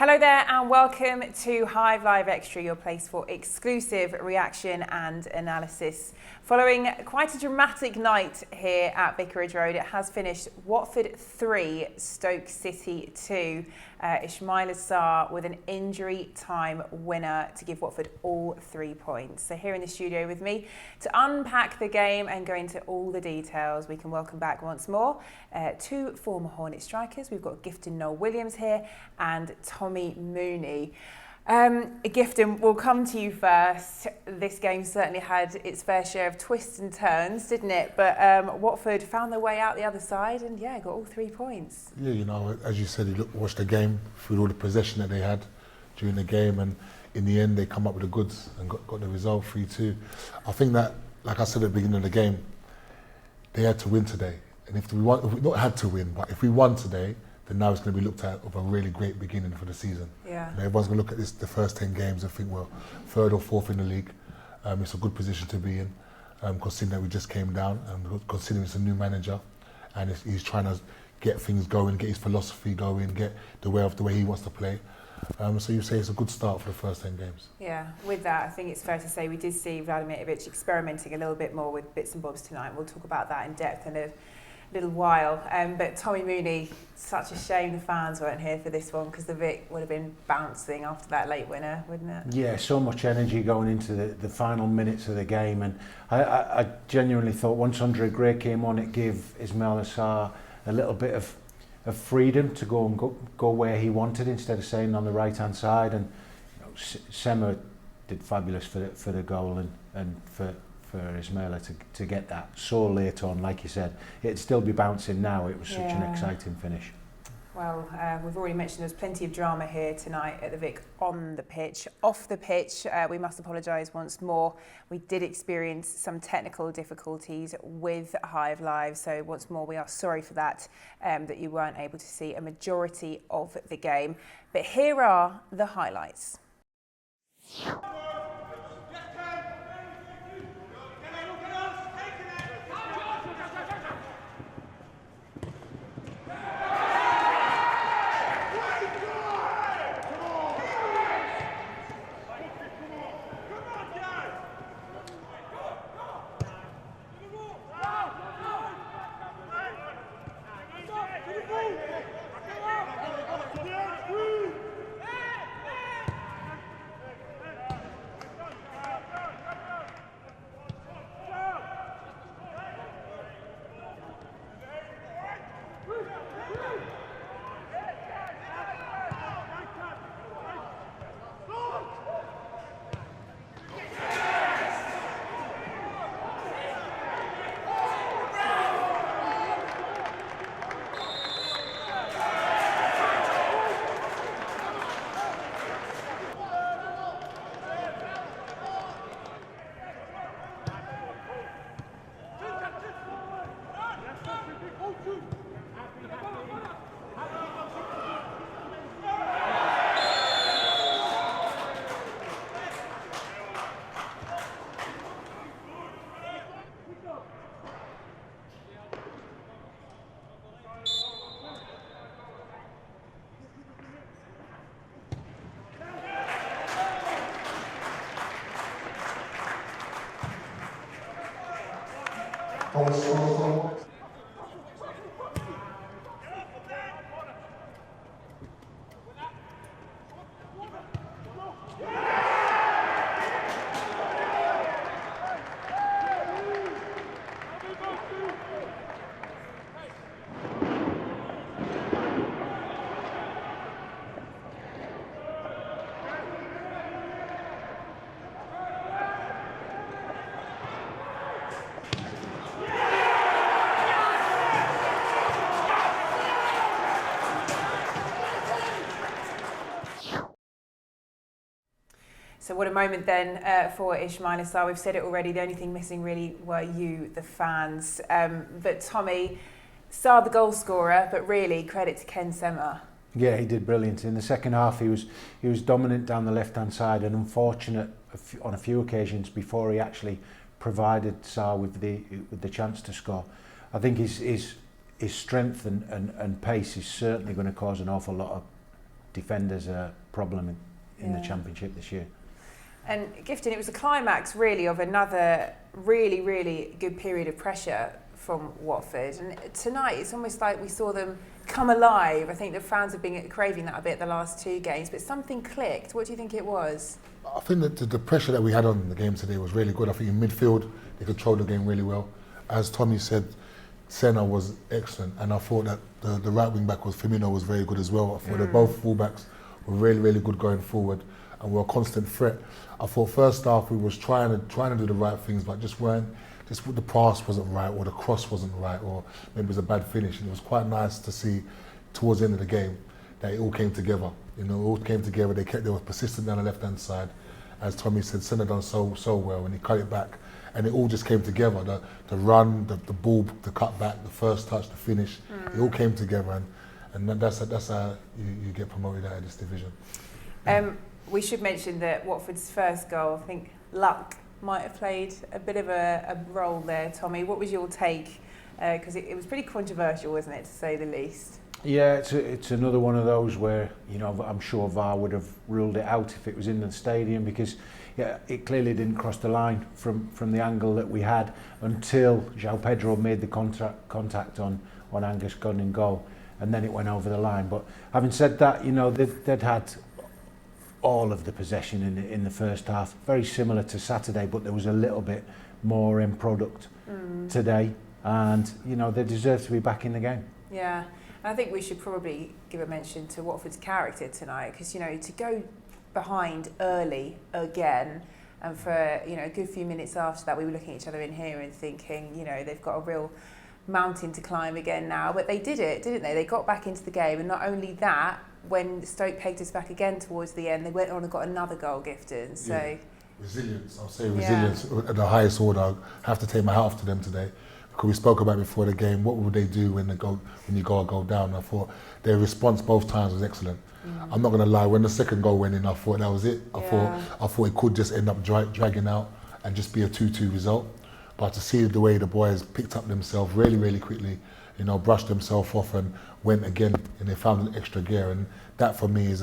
Hello there and welcome to Hive Live Extra, your place for exclusive reaction and analysis. Following quite a dramatic night here at Vicarage Road, it has finished Watford 3, Stoke City 2. Ismäila Sarr with an injury time winner to give Watford all 3 points. So here in the studio with me to unpack the game and go into all the details, we can welcome back once more two former Hornets strikers. We've got Gifton Noel-Williams here and Mooney. Gifton, we'll come to you first. This game certainly had its fair share of twists and turns, didn't it? But Watford found their way out the other side and, got all 3 points. Yeah, you know, as you said, you watched the game through all the possession that they had during the game, and in the end they come up with the goods and got the result 3-2. I think that, like I said at the beginning of the game, they had to win today. And if we not had to win, but if we won today, then now it's going to be looked at of a really great beginning for the season. Yeah. Everyone's going to look at the first 10 games and think, well, 3rd or 4th in the league. It's a good position to be in, considering that we just came down, and considering it's a new manager, and he's trying to get things going, get his philosophy going, get the way he wants to play. So you say it's a good start for the first 10 games. Yeah, with that, I think it's fair to say we did see Vladimir Ivic experimenting a little bit more with bits and bobs tonight. We'll talk about that in depth in a little while. But Mooney, such a shame the fans weren't here for this one, because the Vic would have been bouncing after that late winner, wouldn't it? Yeah, so much energy going into the final minutes of the game, and I genuinely thought once Andre Gray came on, it gave Ismäila Sarr a little bit of freedom to go where he wanted, instead of staying on the right hand side. And Sema did fabulous for the goal, and for Ismaïla to get that so late on. Like you said, it'd still be bouncing now. It was such an exciting finish. Well, we've already mentioned there's plenty of drama here tonight at the Vic on the pitch. Off the pitch, we must apologise once more. We did experience some technical difficulties with Hive Live, so once more we are sorry for that, that you weren't able to see a majority of the game. But here are the highlights. So what a moment then for Ismäila Sarr. We've said it already, the only thing missing really were you, the fans. But Tommy, Sarr the goal scorer, but really credit to Ken Sema. Yeah, he did brilliant. In the second half, he was dominant down the left-hand side, and unfortunate on a few occasions before he actually provided Sarr with the chance to score. I think his strength and pace is certainly going to cause an awful lot of defenders are a problem in the Championship this year. And Gifton, it was a climax really of another really, really good period of pressure from Watford. And tonight it's almost like we saw them come alive. I think the fans have been craving that a bit the last 2 games, but something clicked. What do you think it was? I think that the pressure that we had on the game today was really good. I think in midfield they controlled the game really well. As Tommy said, Sema was excellent, and I thought that the right wing back was Firmino was very good as well. I thought that both fullbacks were really, really good going forward, and were a constant threat. I thought first half we was trying to do the right things, but just the pass wasn't right, or the cross wasn't right, or maybe it was a bad finish. And it was quite nice to see towards the end of the game that it all came together. You know, it all came together. They were persistent down the left hand side, as Tommy said. Sena done so well, and he cut it back, and it all just came together. The run, the ball, the cut back, the first touch, the finish. It all came together, and that's how you get promoted out of this division. We should mention that Watford's first goal, I think luck might have played a bit of a role there. Tommy, what was your take? Because it was pretty controversial, wasn't it, to say the least? Yeah, it's another one of those where, you know, I'm sure VAR would have ruled it out if it was in the stadium, because it clearly didn't cross the line from the angle that we had until João Pedro made the contact on Angus Gunn in goal, and then it went over the line. But having said that, you know, they'd had all of the possession in the first half, very similar to Saturday, but there was a little bit more end product today, and you know, they deserve to be back in the game. Yeah, and I think we should probably give a mention to Watford's character tonight, because, you know, to go behind early again, and for, you know, a good few minutes after that we were looking at each other in here and thinking, you know, they've got a real mountain to climb again now. But they did it, didn't they? They got back into the game, and not only that, when Stoke pegged us back again towards the end, they went on and got another goal, Gifton. So resilience, I'll say resilience at the highest order. I have to take my hat off to them today, because we spoke about before the game, what would they do when you go down? I thought their response both times was excellent. I'm not going to lie, when the second goal went in, I thought that was it. I thought it could just end up dragging out and just be a 2-2 result. But to see the way the boys picked up themselves really, really quickly, you know, brushed themselves off and went again, and they found an extra gear, and that for me is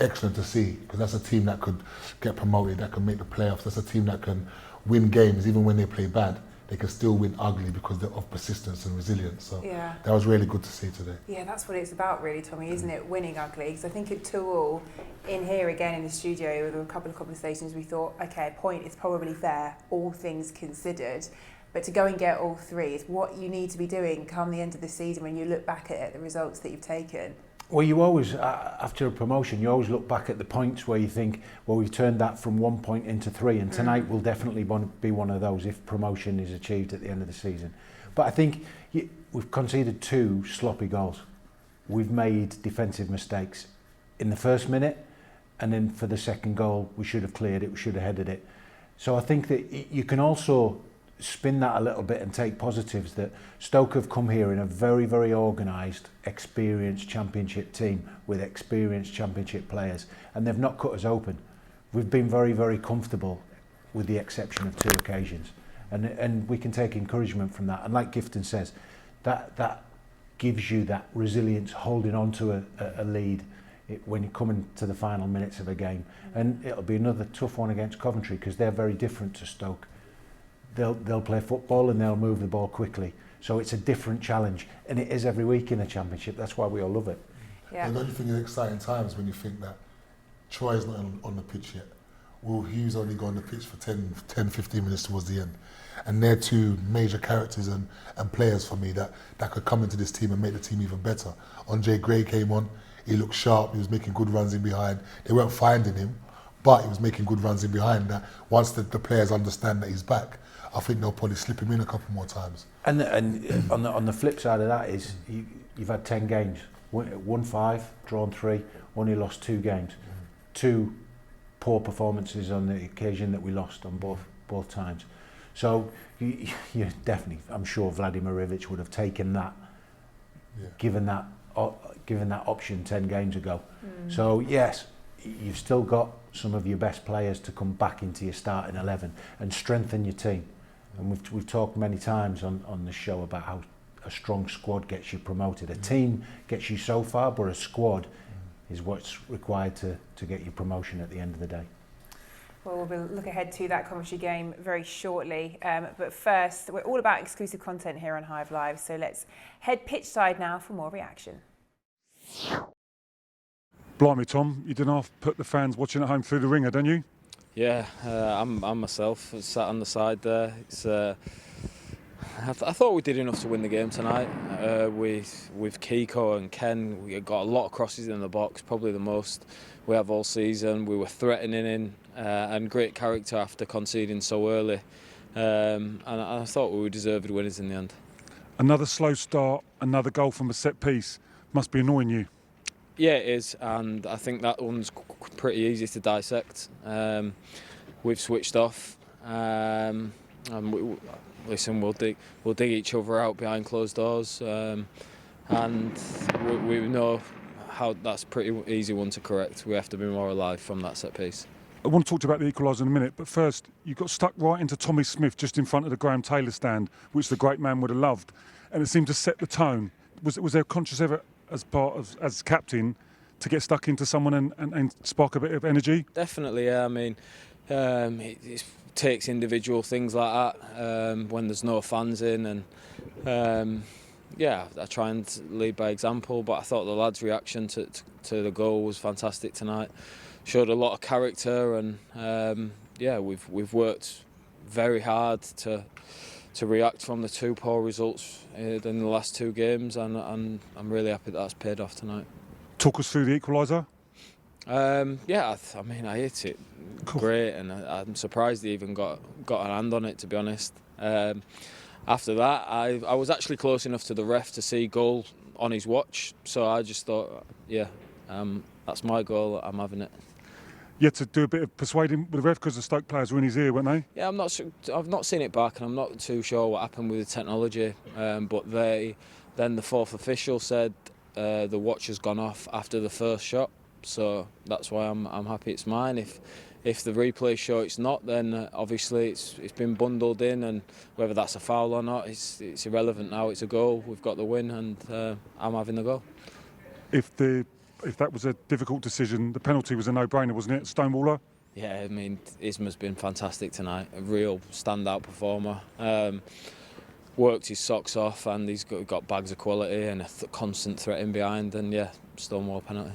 excellent to see, because that's a team that could get promoted, that can make the playoffs. That's a team that can win games even when they play bad. They can still win ugly because they're of persistence and resilience. So that was really good to see today. Yeah, that's what it's about really, Tommy, isn't it? Winning ugly. Because I think at Tool, in here again in the studio, there were a couple of conversations, we thought, okay, a point is probably fair, all things considered. But to go and get all 3 is what you need to be doing come the end of the season when you look back at the results that you've taken. Well, you always, after a promotion, you always look back at the points where you think, well, we've turned that from 1 point into 3, and tonight will definitely be one of those if promotion is achieved at the end of the season. But I think we've conceded 2 sloppy goals. We've made defensive mistakes in the first minute, and then for the second goal, we should have cleared it, we should have headed it. So I think that you can also spin that a little bit and take positives, that Stoke have come here in a very, very organised, experienced Championship team with experienced Championship players, and they've not cut us open. We've been very, very comfortable with the exception of 2 occasions, and we can take encouragement from that. And like Gifton says, that gives you that resilience, holding on to a lead when you come into the final minutes of a game. And it'll be another tough one against Coventry, because they're very different to Stoke. They'll play football and they'll move the ball quickly. So it's a different challenge, and it is every week in the Championship. That's why we all love it. Yeah. And don't you think it's exciting times when you think that Troy's not on the pitch yet? Will Hughes only go on the pitch for 10-15 minutes towards the end? And they're 2 major characters and players for me that could come into this team and make the team even better. Andre Gray came on, he looked sharp, he was making good runs in behind. They weren't finding him, but he was making good runs in behind. That once the players understand that he's back, I think they'll probably slip him in a couple more times. And on the flip side of that is you've had 10 games, won 5, drawn 3, only lost 2 games. 2 poor performances on the occasion that we lost on both times. So you definitely, I'm sure Vladimir Ivic would have taken that, given that option 10 games ago. So yes, you've still got some of your best players to come back into your starting 11 and strengthen your team. And we've talked many times on the show about how a strong squad gets you promoted. A team gets you so far, but a squad is what's required to get your promotion at the end of the day. Well, we'll look ahead to that Coventry game very shortly. But first, we're all about exclusive content here on Hive Live, so let's head pitch side now for more reaction. Blimey, Tom, you didn't half put the fans watching at home through the ringer, don't you? Yeah, I'm myself sat on the side there. I thought we did enough to win the game tonight. With Kiko and Ken, we got a lot of crosses in the box, probably the most we have all season. We were threatening and great character after conceding so early. And I thought we were deserved winners in the end. Another slow start, another goal from a set piece. Must be annoying you. Yeah, it is, and I think that one's pretty easy to dissect. We've switched off, and we'll dig each other out behind closed doors, and we know how that's a pretty easy one to correct. We have to be more alive from that set piece. I want to talk to you about the equaliser in a minute, but first, you got stuck right into Tommy Smith just in front of the Graham Taylor stand, which the great man would have loved, and it seemed to set the tone. Was there a conscious effort as captain to get stuck into someone and spark a bit of energy? Definitely, yeah. I mean, it takes individual things like that when there's no fans in, and I try and lead by example. But I thought the lads' reaction to the goal was fantastic tonight. Showed a lot of character, and we've worked very hard to react from the two poor results in the last two games, and I'm really happy that's paid off tonight. Talk us through the equaliser. I hit it great, and I'm surprised he even got a hand on it, to be honest. After that, I was actually close enough to the ref to see goal on his watch, so I just thought, that's my goal, I'm having it. You had to do a bit of persuading with the ref because the Stoke players were in his ear, weren't they? Yeah, I've not seen it back, and I'm not too sure what happened with the technology. But then the fourth official said the watch has gone off after the first shot, so that's why I'm happy it's mine. If the replay show it's not, then obviously it's been bundled in, and whether that's a foul or not, it's irrelevant now. It's a goal. We've got the win, and I'm having the goal. If that was a difficult decision, the penalty was a no-brainer, wasn't it, Stonewaller? Yeah, I mean, Isma's been fantastic tonight, a real standout performer. Worked his socks off, and he's got bags of quality and a constant threat in behind, and Stonewall penalty.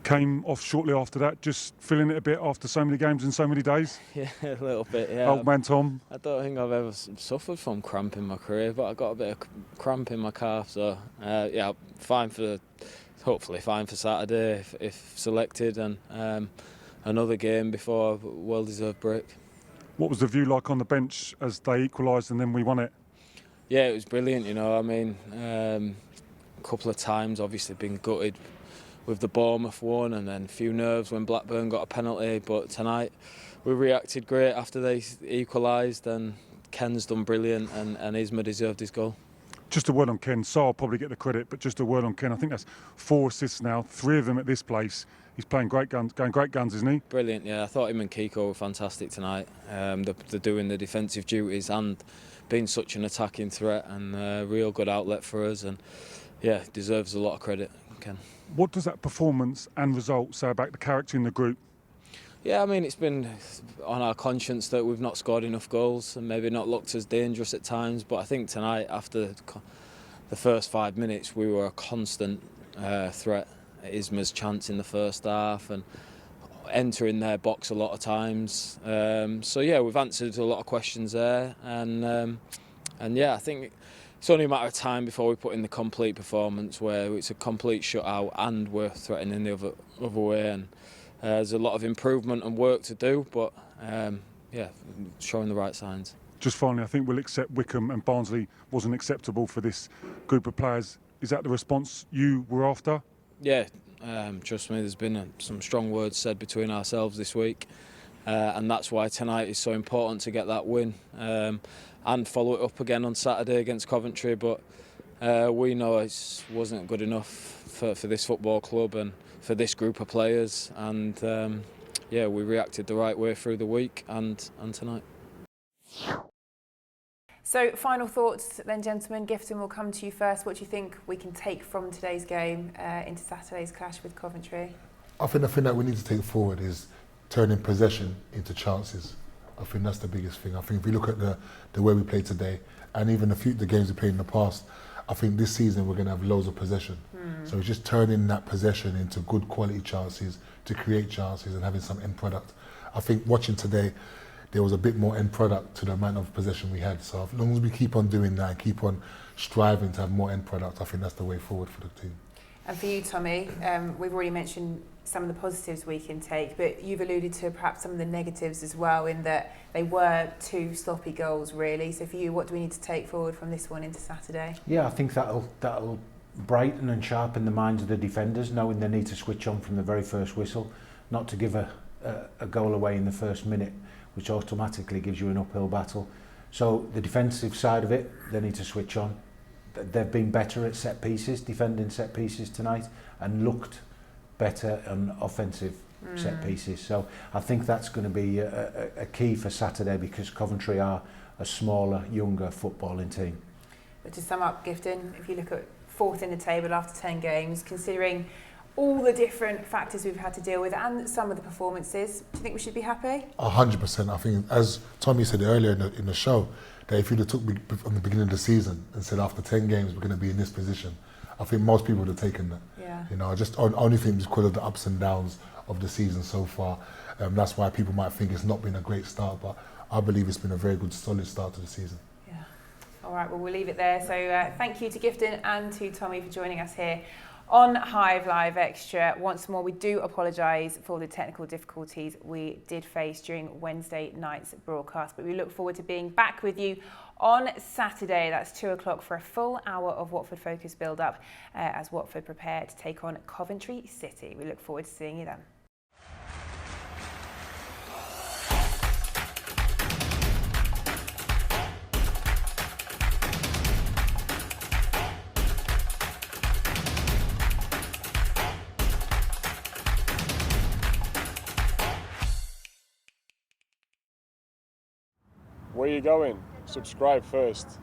Came off shortly after that, just feeling it a bit after so many games in so many days? Yeah, a little bit, yeah. Old man Tom? I don't think I've ever suffered from cramp in my career, but I got a bit of cramp in my calf, so hopefully fine for Saturday if selected, and another game before a well-deserved break. What was the view like on the bench as they equalised and then we won it? Yeah, it was brilliant, I mean, a couple of times obviously been gutted with the Bournemouth one, and then a few nerves when Blackburn got a penalty, but tonight we reacted great after they equalised, and Ken's done brilliant, and Isma deserved his goal. Just a word on Ken. Sarr will probably get the credit, but just a word on Ken. I think that's 4 assists now, 3 of them at this place. He's playing great guns, going great guns, isn't he? Brilliant, yeah. I thought him and Kiko were fantastic tonight. They're doing the defensive duties and being such an attacking threat, and a real good outlet for us, and deserves a lot of credit, Ken. What does that performance and result say about the character in the group? Yeah, I mean, it's been on our conscience that we've not scored enough goals and maybe not looked as dangerous at times. But I think tonight, after the first 5 minutes, we were a constant threat at Isma's chance in the first half and entering their box a lot of times. We've answered a lot of questions there. And I think it's only a matter of time before we put in the complete performance where it's a complete shutout and we're threatening the other way. And there's a lot of improvement and work to do, but showing the right signs. Just finally, I think we'll accept Wickham and Barnsley wasn't acceptable for this group of players. Is that the response you were after? Yeah, trust me, there's been some strong words said between ourselves this week, and that's why tonight is so important to get that win and follow it up again on Saturday against Coventry. But we know it wasn't good enough for this football club and for this group of players, and we reacted the right way through the week and tonight. So, final thoughts then, gentlemen. Gifton, will come to you first. What do you think we can take from today's game into Saturday's clash with Coventry? I think the thing that we need to take forward is turning possession into chances. I think that's the biggest thing. I think if you look at the way we played today, and even the games we played in the past, I think this season we're going to have loads of possession. So it's just turning that possession into good quality chances, to create chances and having some end product. I think watching today, there was a bit more end product to the amount of possession we had. So as long as we keep on doing that and keep on striving to have more end product, I think that's the way forward for the team. And for you, Tommy, we've already mentioned some of the positives we can take, but you've alluded to perhaps some of the negatives as well, in that they were 2 sloppy goals, really. So for you, what do we need to take forward from this one into Saturday? Yeah, I think that'll brighten and sharpen the minds of the defenders, knowing they need to switch on from the very first whistle, not to give a goal away in the first minute, which automatically gives you an uphill battle. So the defensive side of it, they need to switch on. They've been better at set pieces, defending set pieces tonight, and looked better on offensive set pieces. So I think that's going to be a key for Saturday, because Coventry are a smaller, younger footballing team. But to sum up, Gifton, if you look at 4th in the table after 10 games, considering all the different factors we've had to deal with and some of the performances, do you think we should be happy? 100%. I think, as Tommy said earlier in the show, that if you'd have took me from the beginning of the season and said after 10 games we're going to be in this position, I think most people would have taken that. Yeah. You know, I just only think because of the ups and downs of the season so far. That's why people might think it's not been a great start, but I believe it's been a very good, solid start to the season. Yeah. All right, well, we'll leave it there. So thank you to Gifton and to Tommy for joining us here on Hive Live Extra. Once more, we do apologise for the technical difficulties we did face during Wednesday night's broadcast, but we look forward to being back with you on Saturday. That's 2 o'clock for a full hour of Watford Focus build-up as Watford prepare to take on Coventry City. We look forward to seeing you then. Where are you going? Subscribe first.